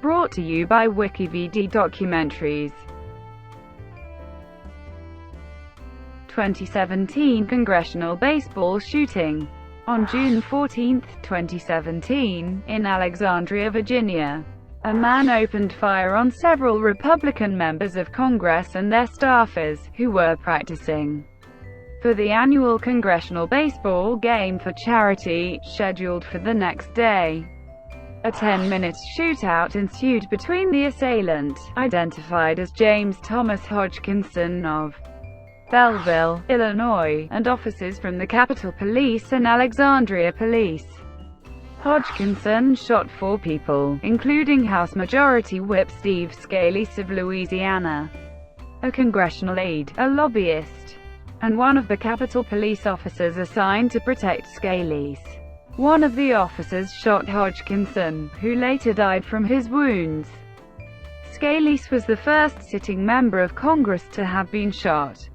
brought to you by WikiVidi Documentaries. 2017 Congressional Baseball Shooting. On June 14, 2017, in Alexandria, Virginia, a man opened fire on several Republican members of Congress and their staffers, who were practicing for the annual Congressional Baseball Game for charity, scheduled for the next day. A 10-minute shootout ensued between the assailant, identified as James Thomas Hodgkinson of Belleville, Illinois, and officers from the Capitol Police and Alexandria Police. Hodgkinson shot 4 people, including House Majority Whip Steve Scalise of Louisiana, a congressional aide, a lobbyist, and one of the Capitol Police officers assigned to protect Scalise. One of the officers shot Hodgkinson, who later died from his wounds. Scalise was the first sitting member of Congress to have been shot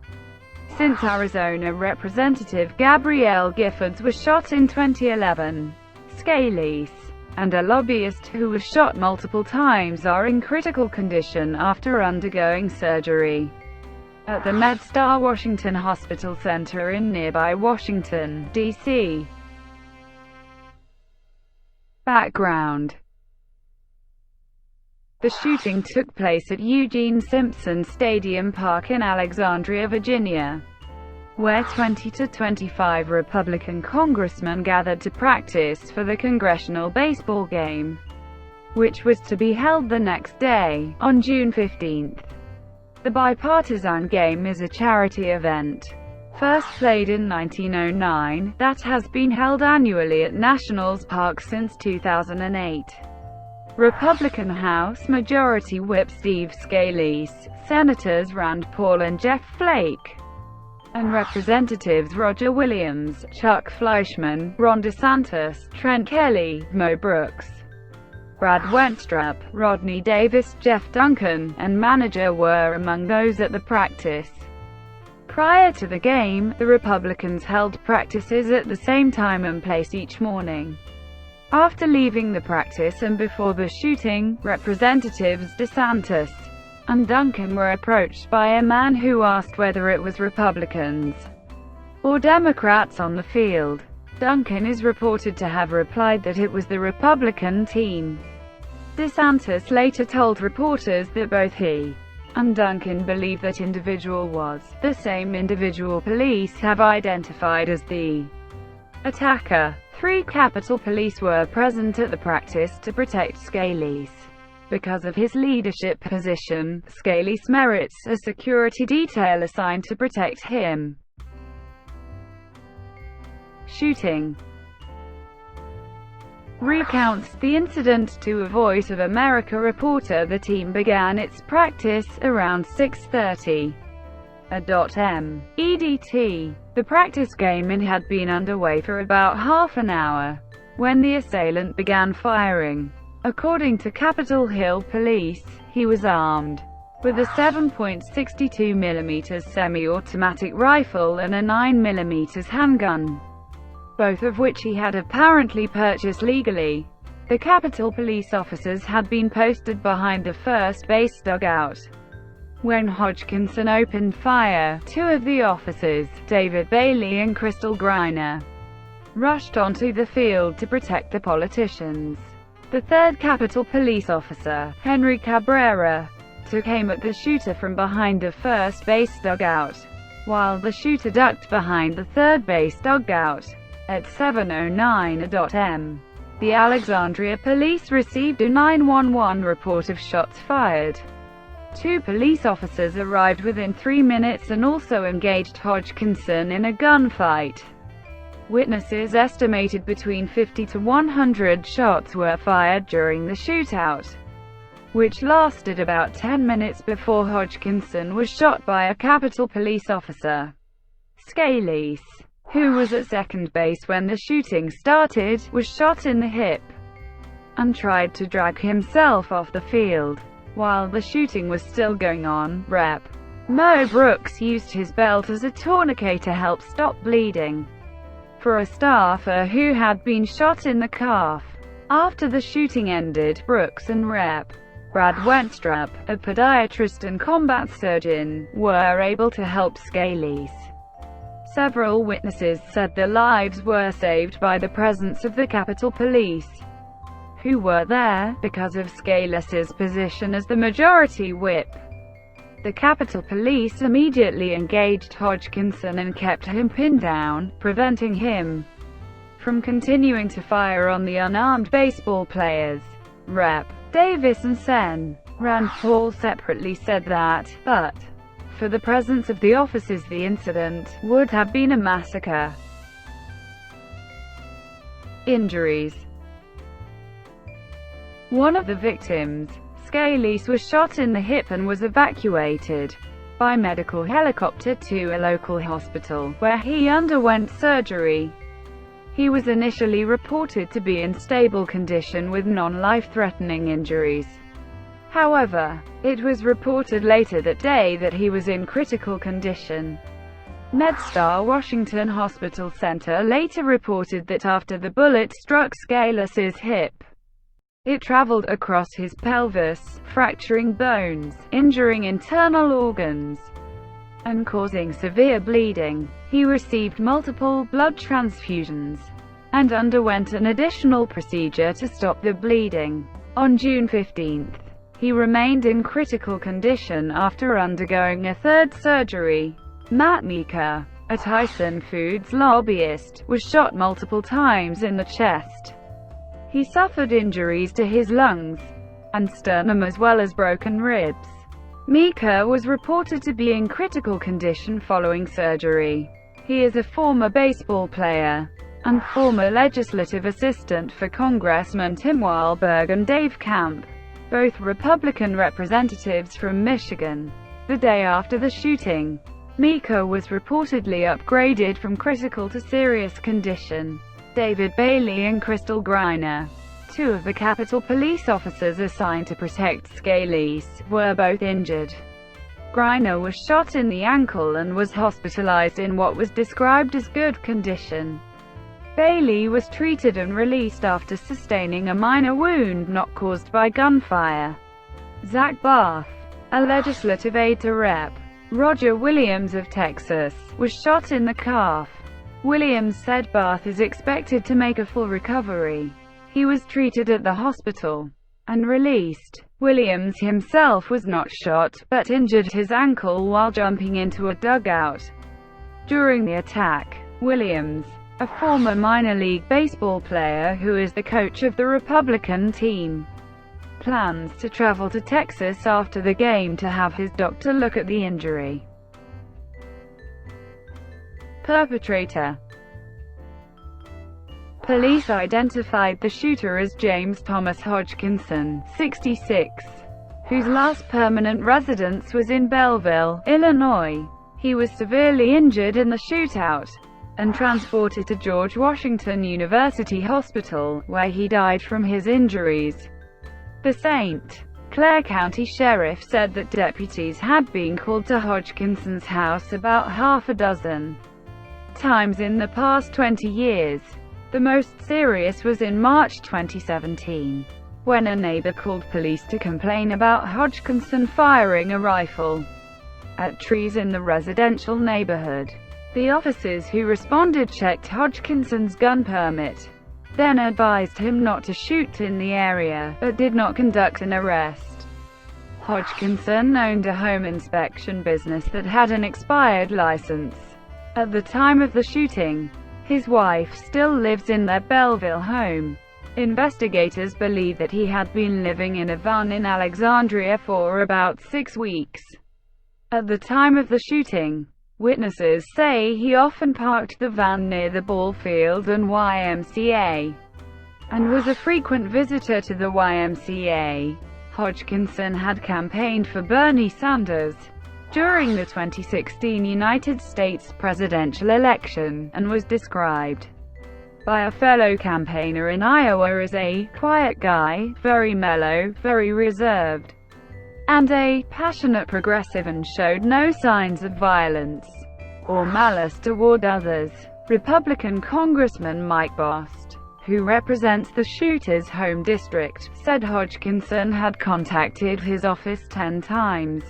since Arizona Representative Gabrielle Giffords was shot in 2011. Scalise and a lobbyist who was shot multiple times are in critical condition after undergoing surgery at the MedStar Washington Hospital Center in nearby Washington, D.C. Background: the shooting took place at Eugene Simpson Stadium Park in Alexandria, Virginia, where 20 to 25 Republican congressmen gathered to practice for the Congressional Baseball Game, which was to be held the next day, on June 15. The bipartisan game is a charity event, first played in 1909, that has been held annually at Nationals Park since 2008. Republican House Majority Whip Steve Scalise, Senators Rand Paul and Jeff Flake, and Representatives Roger Williams, Chuck Fleischmann, Ron DeSantis, Trent Kelly, Mo Brooks, Brad Wenstrup, Rodney Davis, Jeff Duncan, and manager were among those at the practice. Prior to the game, the Republicans held practices at the same time and place each morning. After leaving the practice and before the shooting, Representatives DeSantis and Duncan were approached by a man who asked whether it was Republicans or Democrats on the field. Duncan is reported to have replied that it was the Republican team. DeSantis later told reporters that both he and Duncan believe that individual was the same individual police have identified as the attacker. 3 Capitol Police were present at the practice to protect Scalise. Because of his leadership position, Scalise merits a security detail assigned to protect him. Shooting recounts the incident to a Voice of America reporter. The team began its practice around 6:30 a.m. EDT. The practice game had been underway for about half an hour when the assailant began firing. According to Capitol Hill Police, he was armed with a 7.62 mm semi-automatic rifle and a 9 mm handgun, both of which he had apparently purchased legally. The Capitol Police officers had been posted behind the first base dugout. When Hodgkinson opened fire, 2 of the officers, David Bailey and Crystal Griner, rushed onto the field to protect the politicians. The 3rd Capitol Police officer, Henry Cabrera, took aim at the shooter from behind the first base dugout, while the shooter ducked behind the 3rd base dugout. At 7:09 a.m., the Alexandria Police received a 911 report of shots fired. 2 police officers arrived within 3 minutes and also engaged Hodgkinson in a gunfight. Witnesses estimated between 50 to 100 shots were fired during the shootout, which lasted about 10 minutes before Hodgkinson was shot by a Capitol Police officer. Scalise, who was at second base when the shooting started, was shot in the hip and tried to drag himself off the field. While the shooting was still going on, Rep. Mo Brooks used his belt as a tourniquet to help stop bleeding for a staffer who had been shot in the calf. After the shooting ended, Brooks and Rep. Brad Wenstrup, a podiatrist and combat surgeon, were able to help Scalise. Several witnesses said their lives were saved by the presence of the Capitol Police, who were there because of Scalise's position as the majority whip. The Capitol Police immediately engaged Hodgkinson and kept him pinned down, preventing him from continuing to fire on the unarmed baseball players. Rep. Davis and Sen. Rand Paul separately said that, but for the presence of the officers, the incident would have been a massacre. Injuries. One of the victims, Scalise, was shot in the hip and was evacuated by medical helicopter to a local hospital, where he underwent surgery. He was initially reported to be in stable condition with non-life-threatening injuries. However, it was reported later that day that he was in critical condition. MedStar Washington Hospital Center later reported that after the bullet struck Scalise's hip, it traveled across his pelvis, fracturing bones, injuring internal organs, and causing severe bleeding. He received multiple blood transfusions and underwent an additional procedure to stop the bleeding. On June 15, he remained in critical condition after undergoing a third surgery. Matt Meeker, a Tyson Foods lobbyist, was shot multiple times in the chest. He suffered injuries to his lungs and sternum as well as broken ribs. Meeker was reported to be in critical condition following surgery. He is a former baseball player and former legislative assistant for Congressman Tim Wilberg and Dave Camp, both Republican representatives from Michigan. The day after the shooting, Meeker was reportedly upgraded from critical to serious condition. David Bailey and Crystal Griner, two of the Capitol Police officers assigned to protect Scalise, were both injured. Griner was shot in the ankle and was hospitalized in what was described as good condition. Bailey was treated and released after sustaining a minor wound not caused by gunfire. Zach Barth, a legislative aide to Rep. Roger Williams of Texas, was shot in the calf. Williams said Barth is expected to make a full recovery. He was treated at the hospital and released. Williams himself was not shot, but injured his ankle while jumping into a dugout during the attack. Williams, a former minor league baseball player who is the coach of the Republican team, plans to travel to Texas after the game to have his doctor look at the injury. Perpetrator. Police identified the shooter as James Thomas Hodgkinson, 66, whose last permanent residence was in Belleville, Illinois. He was severely injured in the shootout and transported to George Washington University Hospital, where he died from his injuries. The St. Clair County Sheriff said that deputies had been called to Hodgkinson's house about half a dozen times in the past 20 years. The most serious was in March 2017, when a neighbor called police to complain about Hodgkinson firing a rifle at trees in the residential neighborhood. The officers who responded checked Hodgkinson's gun permit, then advised him not to shoot in the area, but did not conduct an arrest. Hodgkinson owned a home inspection business that had an expired license. At the time of the shooting, his wife still lives in their Belleville home. Investigators believe that he had been living in a van in Alexandria for about 6 weeks. At the time of the shooting, witnesses say he often parked the van near the ball field and YMCA, and was a frequent visitor to the YMCA. Hodgkinson had campaigned for Bernie Sanders during the 2016 United States presidential election, and was described by a fellow campaigner in Iowa as a quiet guy, very mellow, very reserved, and a passionate progressive, and showed no signs of violence or malice toward others. Republican Congressman Mike Bost, who represents the shooter's home district, said Hodgkinson had contacted his office 10 times,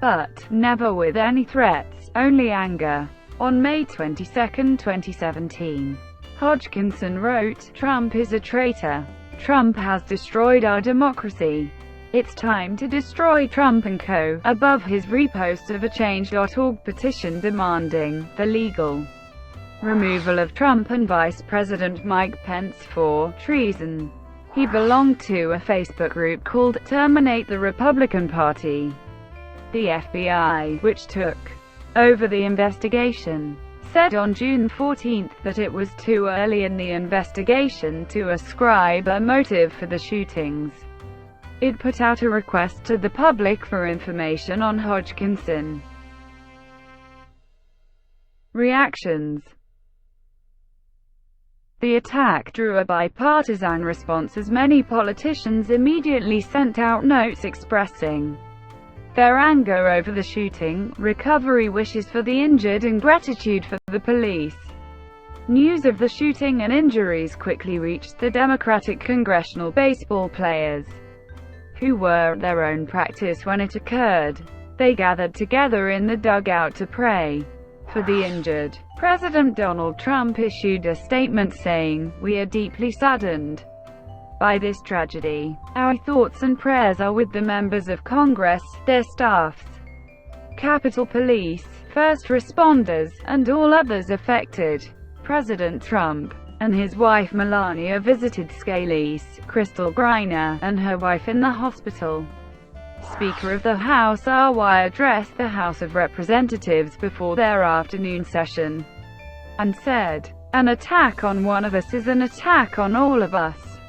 but never with any threats, only anger. On May 22, 2017, Hodgkinson wrote, "Trump is a traitor. Trump has destroyed our democracy. It's time to destroy Trump and co." above his repost of a Change.org petition demanding the legal removal of Trump and Vice President Mike Pence for treason. He belonged to a Facebook group called Terminate the Republican Party. The FBI, which took over the investigation, said on June 14 that it was too early in the investigation to ascribe a motive for the shootings. It put out a request to the public for information on Hodgkinson. Reactions. The attack drew a bipartisan response as many politicians immediately sent out notes expressing their anger over the shooting, recovery wishes for the injured and gratitude for the police. News of the shooting and injuries quickly reached the Democratic congressional baseball players, who were at their own practice when it occurred. They gathered together in the dugout to pray for the injured. President Donald Trump issued a statement saying, "We are deeply saddened by this tragedy. Our thoughts and prayers are with the members of Congress, their staffs, Capitol Police, first responders, and all others affected." President Trump and his wife Melania visited Scalise, Crystal Griner, and her wife in the hospital. Speaker of the House R.Y. addressed the House of Representatives before their afternoon session and said, "An attack on one of us is an attack on all of us."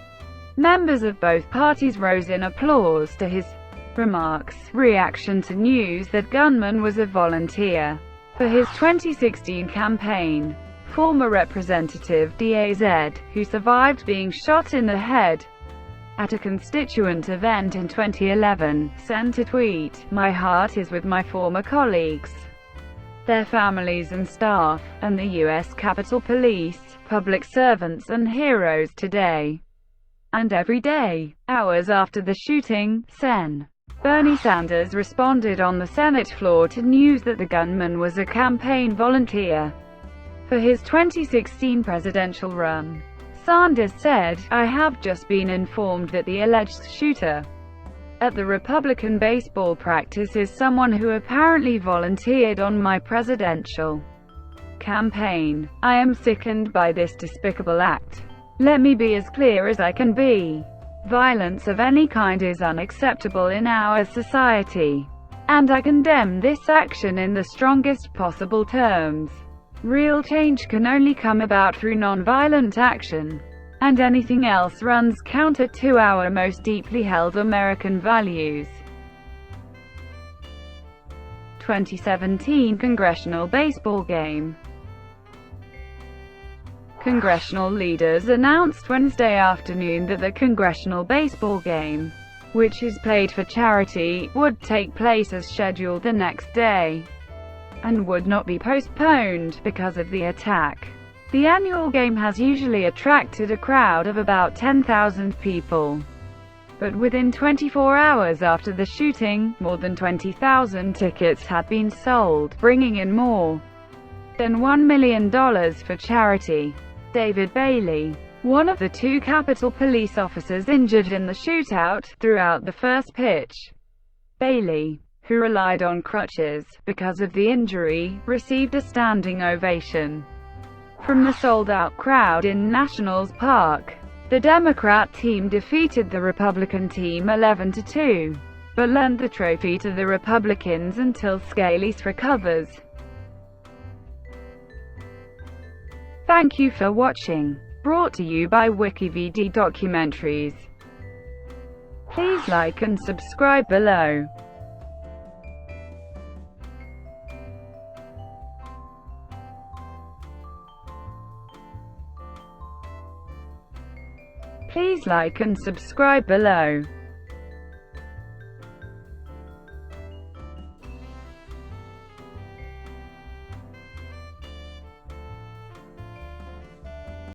Members of both parties rose in applause to his remarks. Reaction to news that gunman was a volunteer for his 2016 campaign. Former Representative DAZ, who survived being shot in the head at a constituent event in 2011, sent a tweet, "My heart is with my former colleagues, their families and staff, and the U.S. Capitol Police, public servants and heroes today and every day." Hours after the shooting, Sen. Bernie Sanders responded on the Senate floor to news that the gunman was a campaign volunteer for his 2016 presidential run. Sanders said, "I have just been informed that the alleged shooter at the Republican baseball practice is someone who apparently volunteered on my presidential campaign. I am sickened by this despicable act. Let me be as clear as I can be. Violence of any kind is unacceptable in our society, and I condemn this action in the strongest possible terms. Real change can only come about through nonviolent action, and anything else runs counter to our most deeply held American values." 2017 Congressional Baseball Game. Congressional leaders announced Wednesday afternoon that the Congressional Baseball Game, which is played for charity, would take place as scheduled the next day and would not be postponed because of the attack. The annual game has usually attracted a crowd of about 10,000 people, but within 24 hours after the shooting, more than 20,000 tickets had been sold, bringing in more than $1 million for charity. David Bailey, one of the two Capitol Police officers injured in the shootout, threw out the first pitch. Bailey, who relied on crutches because of the injury, received a standing ovation from the sold-out crowd in Nationals Park. The Democrat team defeated the Republican team 11-2, but lent the trophy to the Republicans until Scalise recovers. Thank you for watching. Brought to you by WikiVidi Documentaries. Please like and subscribe below. Please like and subscribe below.